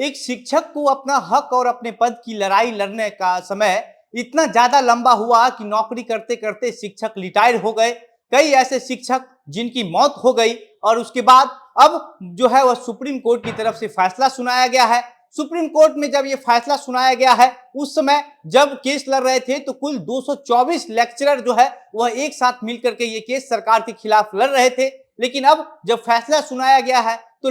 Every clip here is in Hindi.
एक शिक्षक को अपना हक और अपने पद की लड़ाई लड़ने का समय इतना ज्यादा लंबा हुआ कि नौकरी करते करते शिक्षक रिटायर हो गए। कई ऐसे शिक्षक जिनकी मौत हो गई और उसके बाद अब जो है वह सुप्रीम कोर्ट की तरफ से फैसला सुनाया गया है। सुप्रीम कोर्ट में जब ये फैसला सुनाया गया है, उस समय जब केस लड़ रहे थे तो कुल 224 लेक्चरर जो है वह एक साथ मिलकर के ये केस सरकार के खिलाफ लड़ रहे थे। लेकिन अब जब फैसला सुनाया गया है तो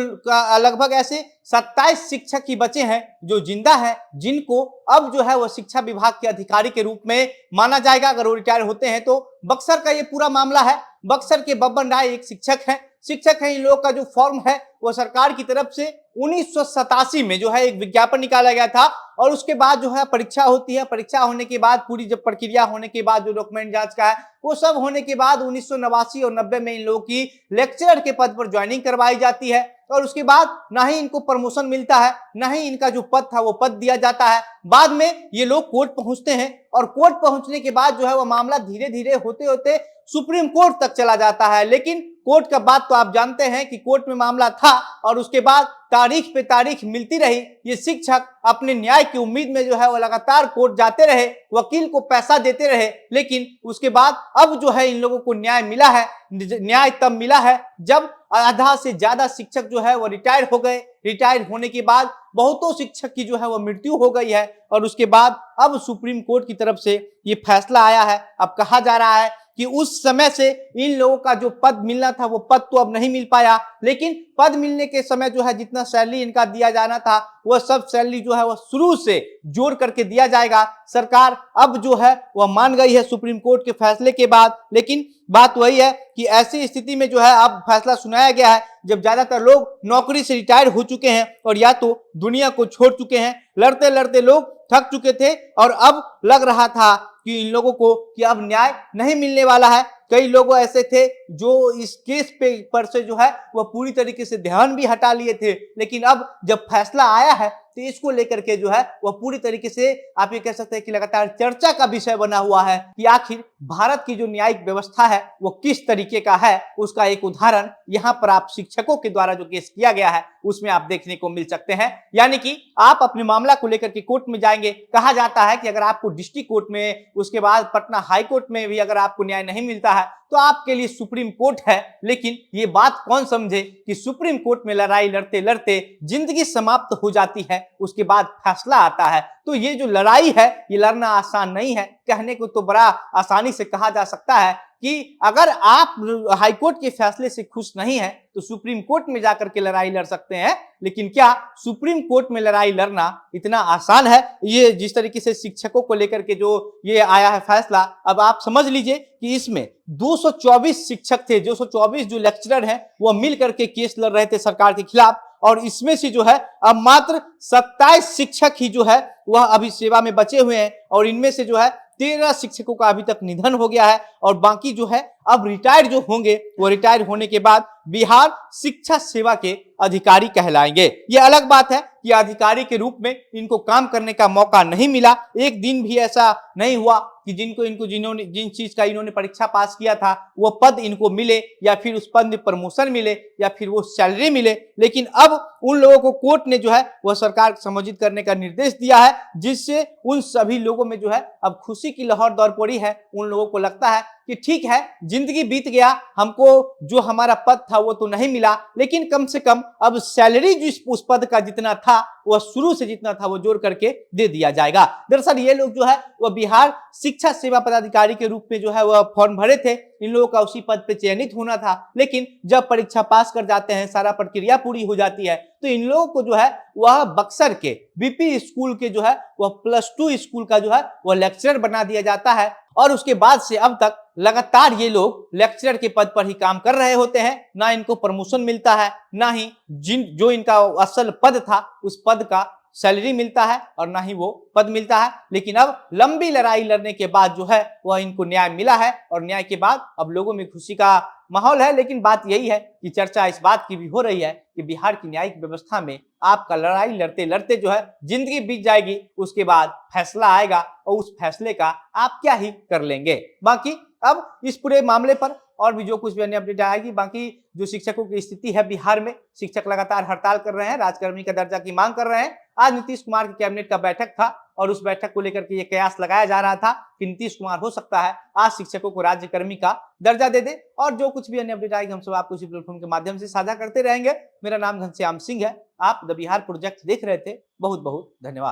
लगभग ऐसे 27 शिक्षक ही बचे हैं जो जिंदा हैं, जिनको अब जो है वह शिक्षा विभाग के अधिकारी के रूप में माना जाएगा अगर वो रिटायर होते हैं तो। बक्सर का ये पूरा मामला है। बक्सर के बब्बन राय एक शिक्षक हैं। इन लोगों का जो फॉर्म है वो सरकार की तरफ से 1987 में जो है एक विज्ञापन निकाला गया था और उसके बाद जो है परीक्षा होती है। परीक्षा होने के बाद पूरी जब प्रक्रिया होने के बाद जो डॉक्यूमेंट जांच का है वो सब होने के बाद 1989 और 90 में इन लोगों की लेक्चरर के पद पर ज्वाइनिंग करवाई जाती है और उसके बाद ना ही इनको प्रमोशन मिलता है, ना ही इनका जो पद था वो पद दिया जाता है। बाद में ये लोग कोर्ट पहुंचते हैं और कोर्ट पहुंचने के बाद जो है वो मामला धीरे धीरे होते होते सुप्रीम कोर्ट तक चला जाता है। लेकिन कोर्ट का बात तो आप जानते हैं कि कोर्ट में मामला था और उसके बाद तारीख पे तारीख मिलती रही। ये शिक्षक अपने न्याय की उम्मीद में जो है वो लगातार कोर्ट जाते रहे, वकील को पैसा देते रहे, लेकिन उसके बाद अब जो है इन लोगों को न्याय मिला है। न्याय तब मिला है जब आधा से ज्यादा शिक्षक जो है वो रिटायर हो गए। रिटायर होने के बाद बहुतों शिक्षक की जो है वो मृत्यु हो गई है और उसके बाद अब सुप्रीम कोर्ट की तरफ से ये फैसला आया है। अब कहा जा रहा है कि उस समय से इन लोगों का जो पद मिलना था वो पद तो अब नहीं मिल पाया, लेकिन पद मिलने के समय जो है जितना सैलरी इनका दिया जाना था वह सब सैलरी जो है वह शुरू से जोड़ करके दिया जाएगा। सरकार अब जो है वह मान गई है सुप्रीम कोर्ट के फैसले के बाद। लेकिन बात वही है कि ऐसी स्थिति में जो है अब फैसला सुनाया गया है जब ज्यादातर लोग नौकरी से रिटायर हो चुके हैं और या तो दुनिया को छोड़ चुके हैं। लड़ते लड़ते लोग थक चुके थे और अब लग रहा था कि इन लोगों को कि अब न्याय नहीं मिलने वाला है। कई लोग ऐसे थे जो इस केस पे पर से जो है वह पूरी तरीके से ध्यान भी हटा लिए थे, लेकिन अब जब फैसला आया है तो इसको लेकर के जो है वह पूरी तरीके से आप ये कह सकते हैं कि लगातार चर्चा का विषय बना हुआ है कि आखिर भारत की जो न्यायिक व्यवस्था है वो किस तरीके का है। उसका एक उदाहरण यहाँ पर आप शिक्षकों के द्वारा जो केस किया गया है उसमें आप देखने को मिल सकते हैं। यानी कि आप अपने मामला को लेकर के कोर्ट में जाएंगे, कहा जाता है कि अगर आपको डिस्ट्रिक्ट कोर्ट में, उसके बाद पटना हाई कोर्ट में भी अगर आपको न्याय नहीं मिलता है तो आपके लिए सुप्रीम कोर्ट है। लेकिन ये बात कौन समझे कि सुप्रीम कोर्ट में लड़ाई लड़ते लड़ते जिंदगी समाप्त हो जाती है, उसके बाद फैसला आता है। तो ये जो लड़ाई है ये लड़ना आसान नहीं है। कहने को तो बड़ा आसानी से कहा जा सकता है कि अगर आप हाईकोर्ट के फैसले से खुश नहीं है तो सुप्रीम कोर्ट में जाकर के लड़ाई लड़ सकते हैं। लेकिन क्या सुप्रीम कोर्ट में लड़ाई लड़ना इतना आसान है? ये जिस तरीके से शिक्षकों को लेकर के जो ये आया है फैसला, अब आप समझ लीजिए कि इसमें 224 शिक्षक थे, 224 जो लेक्चरर हैं वो मिल करके केस लड़ रहे थे सरकार के खिलाफ और इसमें से जो है अब मात्र 27 शिक्षक ही जो है वह अभी सेवा में बचे हुए हैं और इनमें से जो है 13 शिक्षकों का अभी तक निधन हो गया है और बाकी जो है अब रिटायर जो होंगे वो रिटायर होने के बाद बिहार शिक्षा सेवा के अधिकारी कहलाएंगे। ये अलग बात है कि अधिकारी के रूप में इनको काम करने का मौका नहीं मिला। एक दिन भी ऐसा नहीं हुआ कि जिन्होंने जिन चीज का इन्होंने परीक्षा पास किया था वो पद इनको मिले या फिर उस पद में प्रमोशन मिले या फिर वो सैलरी मिले। लेकिन अब उन लोगों को कोर्ट ने जो है वह सरकार समायोजित करने का निर्देश दिया है, जिससे उन सभी लोगों में जो है अब खुशी की लहर दौड़ पड़ी है। उन लोगों को लगता है कि ठीक है, जिंदगी बीत गया, हमको जो हमारा पद था वो तो नहीं मिला, लेकिन कम से कम अब सैलरी जो उस पद का जितना था वह शुरू से जितना था वो जोड़ करके दे दिया जाएगा। दरअसल ये लोग जो है वह बिहार शिक्षा सेवा पदाधिकारी के रूप में जो है वह फॉर्म भरे थे। इन लोगों का उसी पद पे चयनित होना था, लेकिन जब परीक्षा पास कर जाते हैं, सारा प्रक्रिया पूरी हो जाती है, तो इन लोगों को जो है वह बक्सर के बीपी स्कूल के जो है वह +2 स्कूल का जो है वह लेक्चरर बना दिया जाता है और उसके बाद से अब तक लगातार ये लोग लेक्चरर के पद पर ही काम कर रहे होते हैं। ना इनको प्रमोशन मिलता है, ना ही जो इनका असल पद था उस पद का सैलरी मिलता है और ना ही वो पद मिलता है। लेकिन अब लंबी लड़ाई लड़ने के बाद जो है वह इनको न्याय मिला है और न्याय के बाद अब लोगों में खुशी का माहौल है। लेकिन बात यही है कि चर्चा इस बात की भी हो रही है कि बिहार की न्यायिक व्यवस्था में आपका लड़ाई लड़ते लड़ते जो है जिंदगी बीत जाएगी, उसके बाद फैसला आएगा और उस फैसले का आप क्या ही कर लेंगे। बाकी अब इस पूरे मामले पर और भी जो कुछ भी अन्य अपडेट आएगी। बाकी जो शिक्षकों की स्थिति है बिहार में, शिक्षक लगातार हड़ताल कर रहे हैं, राजकर्मी का दर्जा की मांग कर रहे हैं। आज नीतीश कुमार की कैबिनेट का बैठक था और उस बैठक को लेकर के ये कयास लगाया जा रहा था कि नीतीश कुमार हो सकता है आज शिक्षकों को राज्यकर्मी का दर्जा दे दे। और जो कुछ भी अन्य अपडेट आएगी हम सब आपको इसी प्लेटफॉर्म के माध्यम से साझा करते रहेंगे। मेरा नाम घनश्याम सिंह है, आप द बिहार प्रोजेक्ट देख रहे थे। बहुत बहुत धन्यवाद।